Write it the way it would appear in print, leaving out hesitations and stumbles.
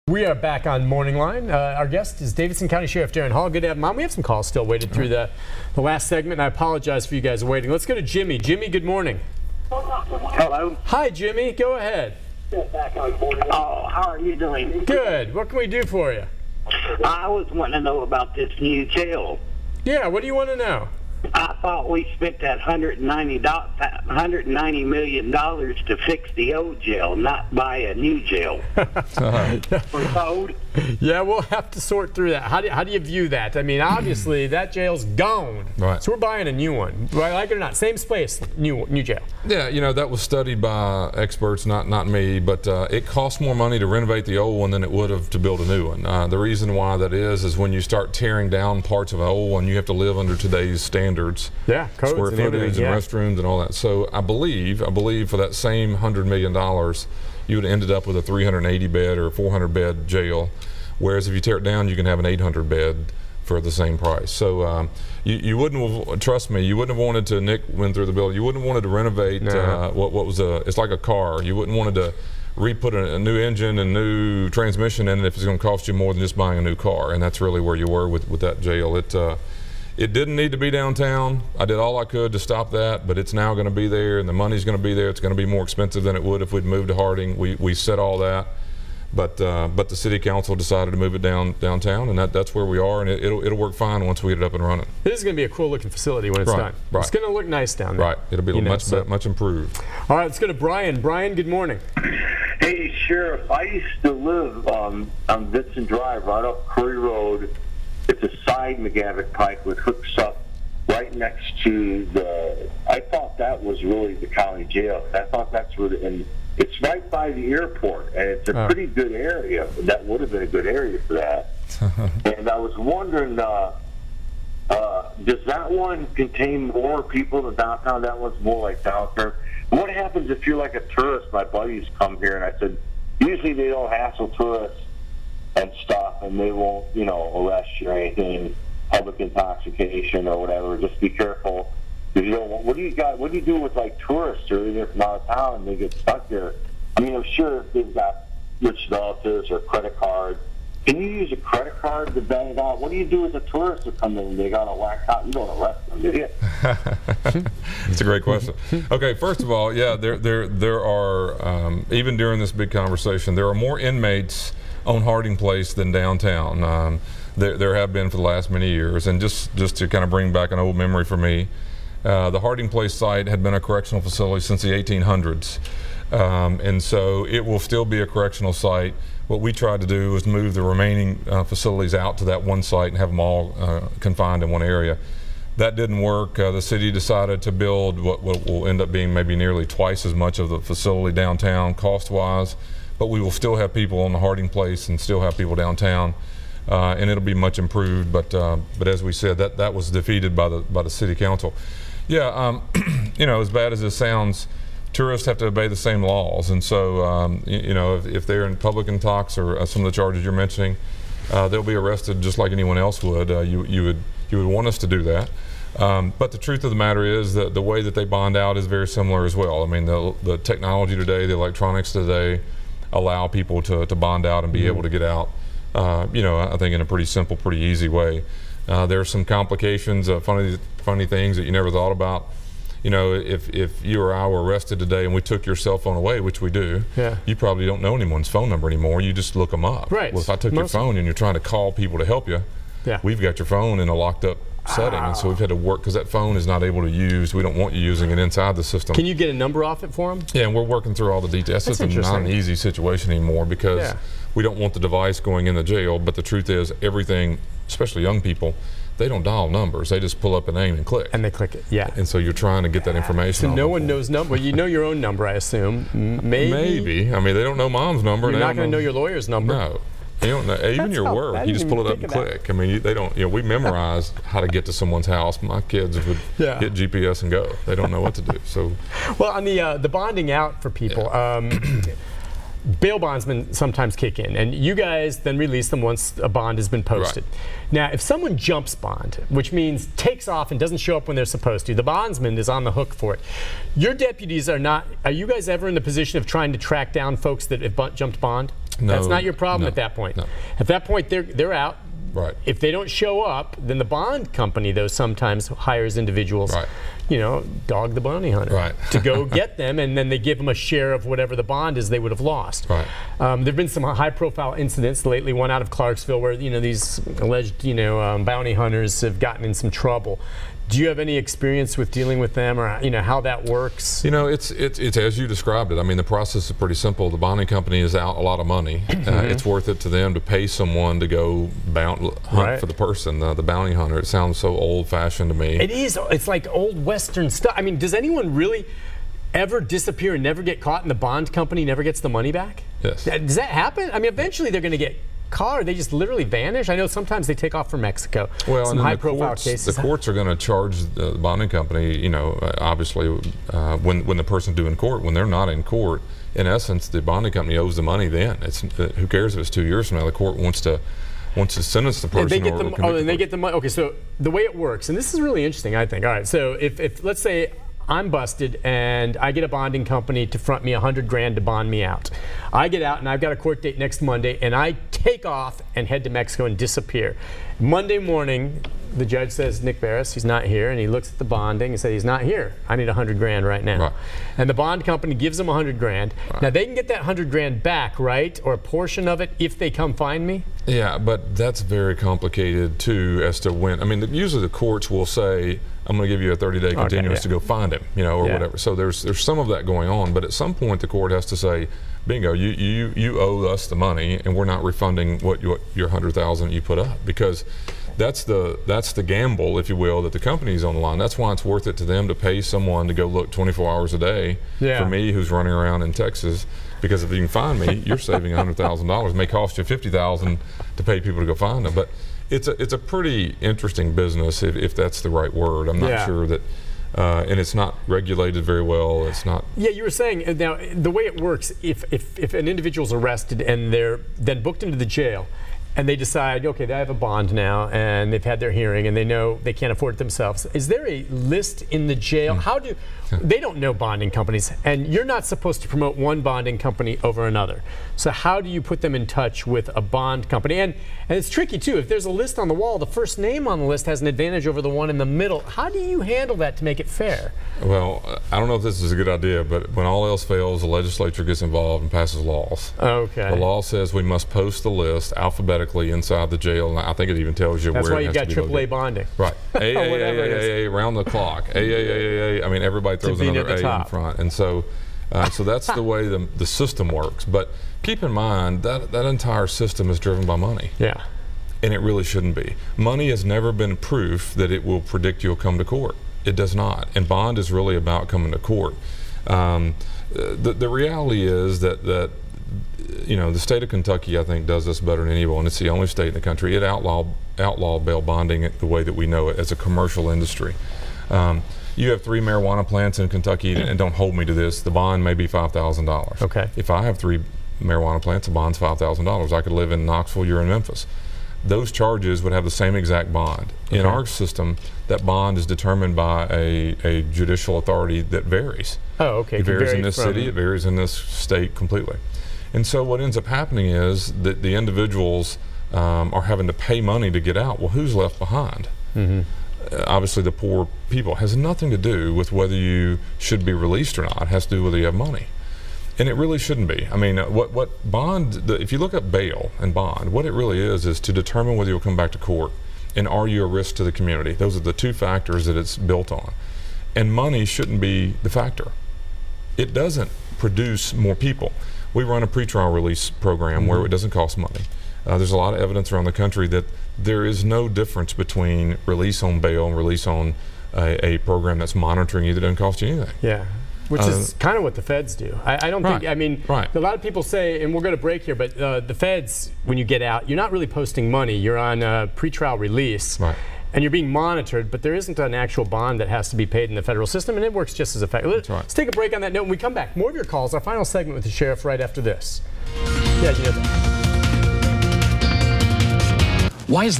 We are back on MorningLine. Our guest is Davidson County Sheriff Daron Hall. Good to have him on. We have some calls still waited through the last segment, and I apologize for you guys waiting. Let's go to Jimmy. Jimmy, good morning. Hello. Hi, Jimmy. Go ahead. Oh, how are you doing? Good. What can we do for you? I was wanting to know about this new jail. Yeah, what do you want to know? I thought we spent that $190 million to fix the old jail, not buy a new jail. For code. Yeah, we'll have to sort through that. How do you view that? I mean, obviously, that jail's gone. Right. So we're buying a new one. Right, like it or not, same space, new jail. Yeah, you know, that was studied by experts, not me, but it costs more money to renovate the old one than it would have to build a new one. The reason why that is when you start tearing down parts of an old one, you have to live under today's standards. Yeah, codes square and footage and restrooms and all that. So I believe for that same $100 million, you would have ended up with a 380 bed or 400 bed jail. Whereas if you tear it down, you can have an 800 bed for the same price. So you wouldn't have, trust me, you wouldn't have wanted to, Nick went through the building, you wouldn't have wanted to renovate what was it's like a car. You wouldn't wanted to re-put a new engine and new transmission in it if it's going to cost you more than just buying a new car. And that's really where you were with that jail. It didn't need to be downtown. I did all I could to stop that, but it's now going to be there, and the money's going to be there. It's going to be more expensive than it would if we'd moved to Harding. We said all that, but the city council decided to move it downtown, and that's where we are, and it'll work fine once we get it up and running. This is going to be a cool looking facility when it's done. Right. It's going to look nice down there. Right. It'll be much improved. All right, let's go to Brian. Brian, good morning. Hey, Sheriff, I used to live on Davidson Drive, right up Curry Road. It's a side McGavick pipe that hooks up right next to I thought that was really the county jail. I thought that's where and it's right by the airport, and it's a pretty good area. That would have been a good area for that. And I was wondering, does that one contain more people than downtown? That one's more like downtown. What happens if you're like a tourist? My buddies come here, and I said, usually they don't hassle tourists and stuff, and they won't, arrest you or anything, public intoxication or whatever. Just be careful. Because you don't want, what do you do with like tourists or even from out of town and they get stuck there? I mean, I'm sure if they've got rich relatives or credit card. Can you use a credit card to bail it out? What do you do with a tourist who come in and they got a whack out? You don't arrest them, do you? That's a great question. Okay, first of all, yeah, there are even during this big conversation, there are more inmates on Harding Place than downtown. There have been for the last many years, and just to kind of bring back an old memory for me, the Harding Place site had been a correctional facility since the 1800s, and so it will still be a correctional site. What we tried to do was move the remaining facilities out to that one site and have them all confined in one area. That didn't work. The city decided to build what will end up being maybe nearly twice as much of the facility downtown cost-wise, but we will still have people on the Harding Place and still have people downtown, and it'll be much improved. But as we said, that was defeated by the city council. Yeah, as bad as this sounds, tourists have to obey the same laws, and so if they're in public intox or some of the charges you're mentioning, they'll be arrested just like anyone else would. You would want us to do that. But the truth of the matter is that the way that they bond out is very similar as well. I mean, the technology today, the electronics today, allow people to bond out and be able to get out, I think in a pretty simple, pretty easy way. There are some complications, funny things that you never thought about. If you or I were arrested today and we took your cell phone away, which we do, you probably don't know anyone's phone number anymore. You just look them up. Right. Well, if I took your phone and you're trying to call people to help you, we've got your phone in a locked up setting, and so we've had to work because that phone is not able to use. We don't want you using it inside the system. Can you get a number off it for them? Yeah, and we're working through all the details. That's just not an easy situation anymore because we don't want the device going in the jail. But the truth is, everything, especially young people, they don't dial numbers. They just pull up a name and click. And they click it, And so you're trying to get that information. So no one knows number. You know your own number, I assume. Maybe. I mean, they don't know mom's number. You're not going to know your lawyer's number. No. You don't know, even your work, you just pull it up and click. I mean, they don't, we memorize how to get to someone's house. My kids would get GPS and go. They don't know what to do. So, well, on the bonding out for people, bail bondsmen sometimes kick in, and you guys then release them once a bond has been posted. Right. Now, if someone jumps bond, which means takes off and doesn't show up when they're supposed to, the bondsman is on the hook for it. Your deputies are not, are you guys ever in the position of trying to track down folks that have jumped bond? No, that's not your problem at that point. No. At that point, they're out. Right. If they don't show up, then the bond company, though, sometimes hires individuals, you know, dog the bounty hunter, to go get them, and then they give them a share of whatever the bond is they would have lost. Right. There have been some high-profile incidents lately, one out of Clarksville, where, you know, these alleged, you know, bounty hunters have gotten in some trouble. Do you have any experience with dealing with them, or, you know, how that works? You know, it's as you described it. I mean, the process is pretty simple. The bonding company is out a lot of money. It's worth it to them to pay someone to go hunt for the person, the bounty hunter. It sounds so old-fashioned to me. It is. It's like old Western stuff. I mean, does anyone really ever disappear and never get caught, and the bond company never gets the money back? Yes. Does that happen? I mean, eventually they're going to get caught, or they just literally vanish. I know sometimes they take off for Mexico. Well, some high-profile cases. The courts are going to charge the bonding company. You know, obviously, when the person's due in court, when they're not in court, in essence, the bonding company owes the money. Then it's who cares if it's 2 years from now? The court wants to sentence the person. And they get the money. Okay, so the way it works, and this is really interesting, I think. All right, so if let's say I'm busted and I get a bonding company to front me $100,000 to bond me out. I get out and I've got a court date next Monday, and I take off and head to Mexico and disappear. Monday morning, the judge says, Nick Beres, he's not here, and he looks at the bonding and says, he's not here. I need $100,000 right now. Right. And the bond company gives them $100,000. Right. Now they can get that $100,000 back, right, or a portion of it if they come find me. Yeah, but that's very complicated too as to when. I mean, usually the courts will say, I'm going to give you a 30-day continuance to go find him, you know, or whatever. So there's some of that going on, but at some point the court has to say, bingo, you owe us the money, and we're not refunding what your $100,000 you put up, because that's the gamble, if you will, that the company's on the line. That's why it's worth it to them to pay someone to go look 24 hours a day for me, who's running around in Texas. Because if you can find me, you're saving $100,000. It may cost you $50,000 to pay people to go find them, but it's a pretty interesting business, if that's the right word. I'm not sure that, and it's not regulated very well. It's not. Yeah, you were saying now the way it works, if an individual's arrested and they're then booked into the jail, and they decide, okay, they have a bond now, and they've had their hearing, and they know they can't afford it themselves. Is there a list in the jail? How do they don't know bonding companies, and you're not supposed to promote one bonding company over another. So how do you put them in touch with a bond company? And it's tricky too. If there's a list on the wall, the first name on the list has an advantage over the one in the middle. How do you handle that to make it fair? Well, I don't know if this is a good idea, but when all else fails, the legislature gets involved and passes laws. Okay. The law says we must post the list alphabetically inside the jail, and I think it even tells you where it has to be. That's why you got AAA bonding. Right. AAA, around the clock. AAA. I mean, everybody throws another A in front, and so that's the way the system works. But keep in mind that entire system is driven by money. Yeah. And it really shouldn't be. Money has never been proof that it will predict you'll come to court. It does not. And bond is really about coming to court. The reality is that you know, the state of Kentucky, I think, does this better than anyone. It's the only state in the country. It outlawed bail bonding the way that we know it as a commercial industry. You have 3 marijuana plants in Kentucky, and don't hold me to this, the bond may be $5,000. Okay. If I have 3 marijuana plants, the bond's $5,000. I could live in Knoxville, you're in Memphis. Those charges would have the same exact bond. Okay. In our system, that bond is determined by a judicial authority that varies. Oh, okay. It varies in this city, it varies in this state completely. And so what ends up happening is that the individuals are having to pay money to get out. Well, who's left behind? Obviously the poor people. It has nothing to do with whether you should be released or not. It has to do with whether you have money. And it really shouldn't be. I mean, what bond, if you look up bail and bond, what it really is to determine whether you'll come back to court and are you a risk to the community. Those are the 2 factors that it's built on. And money shouldn't be the factor. It doesn't produce more people. We run a pretrial release program where it doesn't cost money. There's a lot of evidence around the country that there is no difference between release on bail and release on a program that's monitoring you that doesn't cost you anything. Yeah. Which is kind of what the feds do. I don't think, I mean, a lot of people say, and we're going to break here, but the feds, when you get out, you're not really posting money. You're on a pretrial release. Right. And you're being monitored, but there isn't an actual bond that has to be paid in the federal system, and it works just as effectively. Let's take a break on that note. When we come back, more of your calls. Our final segment with the sheriff right after this. Yeah, you know that. Why is